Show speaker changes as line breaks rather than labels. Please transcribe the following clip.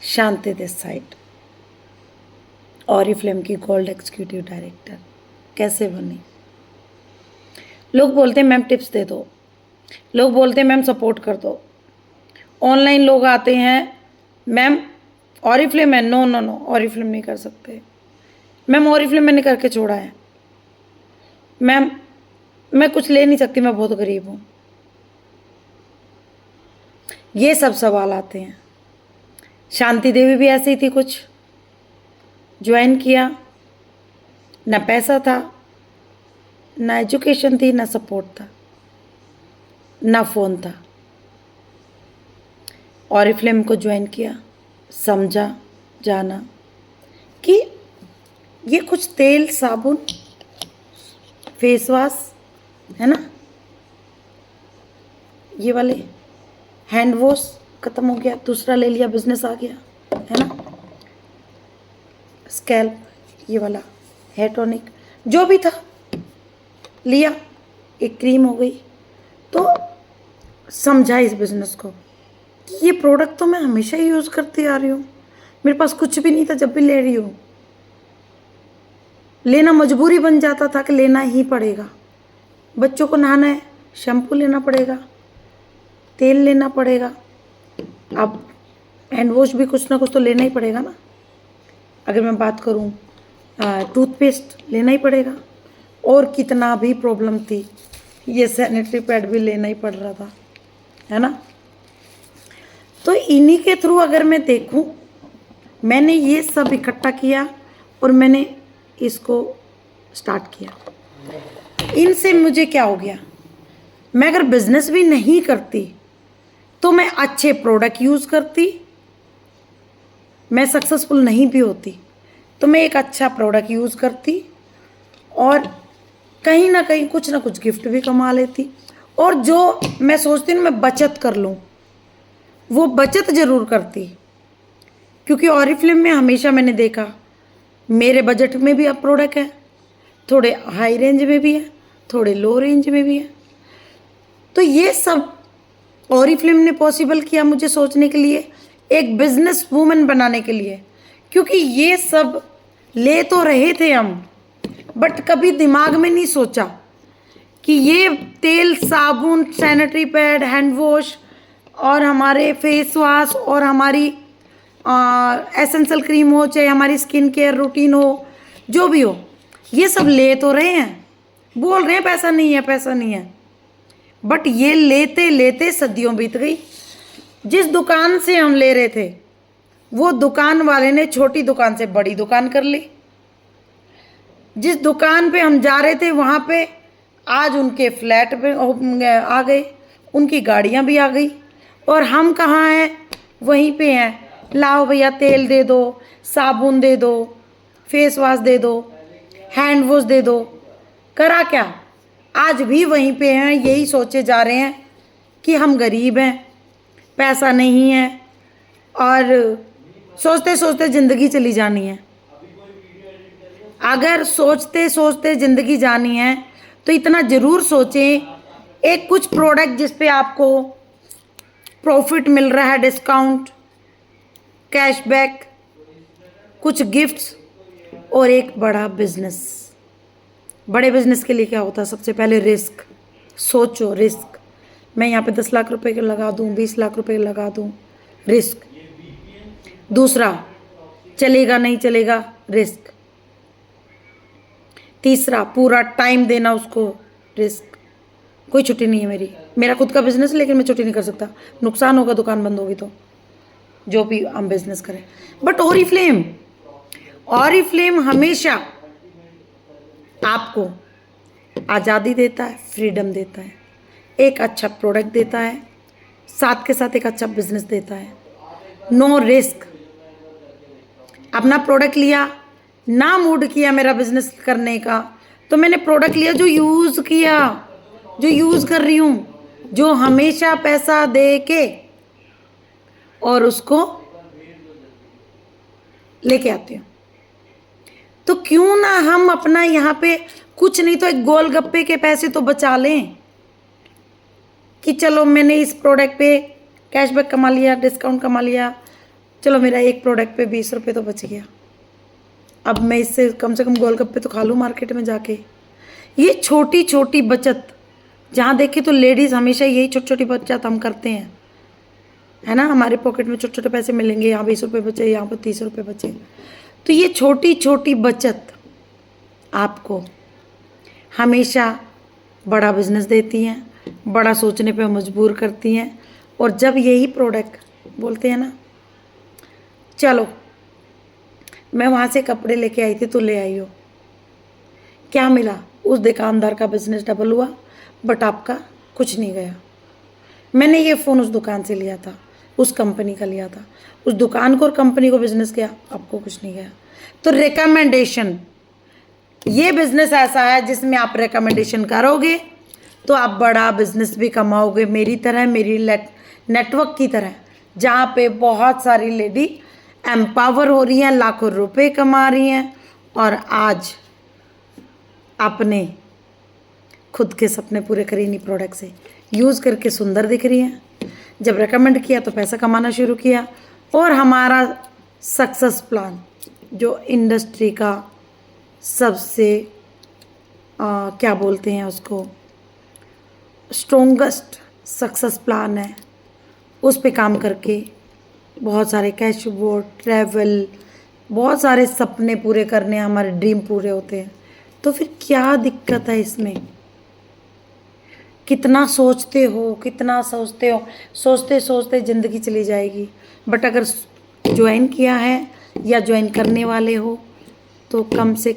शांति Desai, Oriflame की gold executive director कैसे बनी। लोग बोलते हैं मैम टिप्स दे दो, लोग बोलते हैं मैम सपोर्ट कर दो। ऑनलाइन लोग आते हैं मैम ऑरिफ्लेम है, नो नो नो ऑरिफ्लेम नहीं कर सकते। मैम ऑरिफ्लेम मैंने करके छोड़ा है, मैम मैं कुछ ले नहीं सकती, मैं बहुत गरीब हूँ। ये सब सवाल आते हैं। शांति देवी भी ऐसी थी, कुछ ज्वाइन किया, ना पैसा था, ना एजुकेशन थी, ना सपोर्ट था, ना फ़ोन था। ऑरिफ्लेम को ज्वाइन किया, समझा जाना कि ये कुछ तेल साबुन फेस वॉश है ना, ये वाले हैंड वॉश ख़त्म हो गया, दूसरा ले लिया, बिजनेस आ गया है ना। स्कैल्प ये वाला हेयर टॉनिक जो भी था लिया, एक क्रीम हो गई। तो समझा इस बिज़नेस को कि ये प्रोडक्ट तो मैं हमेशा ही यूज़ करती आ रही हूँ, मेरे पास कुछ भी नहीं था जब भी ले रही हूँ। लेना मजबूरी बन जाता था कि लेना ही पड़ेगा। बच्चों को नहाना है, शैम्पू लेना पड़ेगा, तेल लेना पड़ेगा, अब हैंड वॉश भी कुछ ना कुछ तो लेना ही पड़ेगा ना। अगर मैं बात करूँ टूथपेस्ट लेना ही पड़ेगा, और कितना भी प्रॉब्लम थी, ये सैनिटरी पैड भी लेना ही पड़ रहा था, है ना। तो इन्हीं के थ्रू अगर मैं देखूं, मैंने ये सब इकट्ठा किया और मैंने इसको स्टार्ट किया। इनसे मुझे क्या हो गया, मैं अगर बिजनेस भी नहीं करती तो मैं अच्छे प्रोडक्ट यूज़ करती, मैं सक्सेसफुल नहीं भी होती तो मैं एक अच्छा प्रोडक्ट यूज़ करती, और कहीं ना कहीं कुछ ना कुछ गिफ्ट भी कमा लेती। और जो मैं सोचती हूँ मैं बचत कर लूँ, वो बचत ज़रूर करती, क्योंकि ऑरिफ्लेम में हमेशा मैंने देखा मेरे बजट में भी अब प्रोडक्ट है, थोड़े हाई रेंज में भी है, थोड़े लो रेंज में भी है। तो ये सब ऑरिफ्लेम ने पॉसिबल किया मुझे सोचने के लिए, एक बिजनेस वूमन बनाने के लिए। क्योंकि ये सब ले तो रहे थे हम, बट कभी दिमाग में नहीं सोचा कि ये तेल साबुन सैनिटरी पैड हैंड वॉश और हमारे फेस वॉश और हमारी एसेंशियल क्रीम हो, चाहे हमारी स्किन केयर रूटीन हो, जो भी हो, ये सब ले तो रहे हैं, बोल रहे हैं पैसा नहीं है पैसा नहीं है, बट ये लेते लेते सदियों बीत गई। जिस दुकान से हम ले रहे थे वो दुकान वाले ने छोटी दुकान से बड़ी दुकान कर ली। जिस दुकान पे हम जा रहे थे वहाँ पे आज उनके फ्लैट पे आ गए, उनकी गाड़ियाँ भी आ गई, और हम कहाँ हैं, वहीं पे हैं। लाओ भैया तेल दे दो, साबुन दे दो, फेस वॉश दे दो, हैंड वॉश दे दो, करा क्या, आज भी वहीं पे हैं, यही सोचे जा रहे हैं कि हम गरीब हैं, पैसा नहीं है, और सोचते सोचते ज़िंदगी चली जानी है। अगर सोचते सोचते ज़िंदगी जानी है तो इतना ज़रूर सोचें, एक कुछ प्रोडक्ट जिस पे आपको प्रॉफिट मिल रहा है, डिस्काउंट, कैशबैक, कुछ गिफ्ट्स, और एक बड़ा बिजनेस। बड़े बिजनेस के लिए क्या होता है, सबसे पहले रिस्क। सोचो रिस्क, मैं यहाँ पे 10 लाख रुपए लगा दूँ, 20 लाख रुपए लगा दूँ, रिस्क। दूसरा, चलेगा नहीं चलेगा, रिस्क। तीसरा, पूरा टाइम देना उसको, रिस्क। कोई छुट्टी नहीं है मेरा खुद का बिजनेस है, लेकिन मैं छुट्टी नहीं कर सकता, नुकसान होगा, दुकान बंद होगी, तो जो भी हम बिजनेस करें। बट ऑरिफ्लेम हमेशा आपको आज़ादी देता है, फ्रीडम देता है, एक अच्छा प्रोडक्ट देता है, साथ के साथ एक अच्छा बिजनेस देता है, नो रिस्क। अपना प्रोडक्ट लिया, ना मूड किया मेरा बिजनेस करने का, तो मैंने प्रोडक्ट लिया जो यूज़ किया, जो यूज़ कर रही हूँ, जो हमेशा पैसा दे के और उसको लेके आती हूँ। तो क्यों ना हम अपना यहाँ पे कुछ नहीं तो एक गोलगप्पे के पैसे तो बचा लें, कि चलो मैंने इस प्रोडक्ट पे कैशबैक कमा लिया, डिस्काउंट कमा लिया, चलो मेरा एक प्रोडक्ट पे 20 रुपये तो बच गया, अब मैं इससे कम से कम गोलगप्पे तो खा लूँ मार्केट में जाके। ये छोटी छोटी बचत, जहाँ देखे तो लेडीज़ हमेशा यही छोटी छोटी बचत हम करते हैं, है ना। हमारे पॉकेट में छोटे छोटे पैसे मिलेंगे, यहाँ 20 रुपये बचे, यहाँ पर 30 रुपये बचे। तो ये छोटी छोटी बचत आपको हमेशा बड़ा बिजनेस देती हैं, बड़ा सोचने पे मजबूर करती हैं। और जब यही प्रोडक्ट बोलते हैं ना, चलो मैं वहाँ से कपड़े लेके आई थी तो ले आई हो, क्या मिला? उस दुकानदार का बिजनेस डबल हुआ, बट आपका कुछ नहीं गया। मैंने ये फ़ोन उस दुकान से लिया था, उस कंपनी का लिया था, उस दुकान को और कंपनी को बिजनेस किया, आपको कुछ नहीं गया। तो रिकमेंडेशन, ये बिजनेस ऐसा है जिसमें आप रिकमेंडेशन करोगे तो आप बड़ा बिजनेस भी कमाओगे, मेरी तरह, मेरी नेटवर्क की तरह, जहाँ पे बहुत सारी लेडी एम्पावर हो रही हैं, लाखों रुपए कमा रही हैं और आज अपने खुद के सपने पूरे करी इन्हीं प्रोडक्ट से, यूज़ करके सुंदर दिख रही हैं। जब रेकमेंड किया तो पैसा कमाना शुरू किया। और हमारा सक्सेस प्लान जो इंडस्ट्री का सबसे क्या बोलते हैं उसको, स्ट्रोंगेस्ट सक्सेस प्लान है, उस पे काम करके बहुत सारे कैश बोर्ड, ट्रैवल, बहुत सारे सपने पूरे करने, हमारे ड्रीम पूरे होते हैं। तो फिर क्या दिक्कत है इसमें? कितना सोचते हो, कितना सोचते हो, सोचते सोचते ज़िंदगी चली जाएगी। बट अगर ज्वाइन किया है या ज्वाइन करने वाले हो तो कम से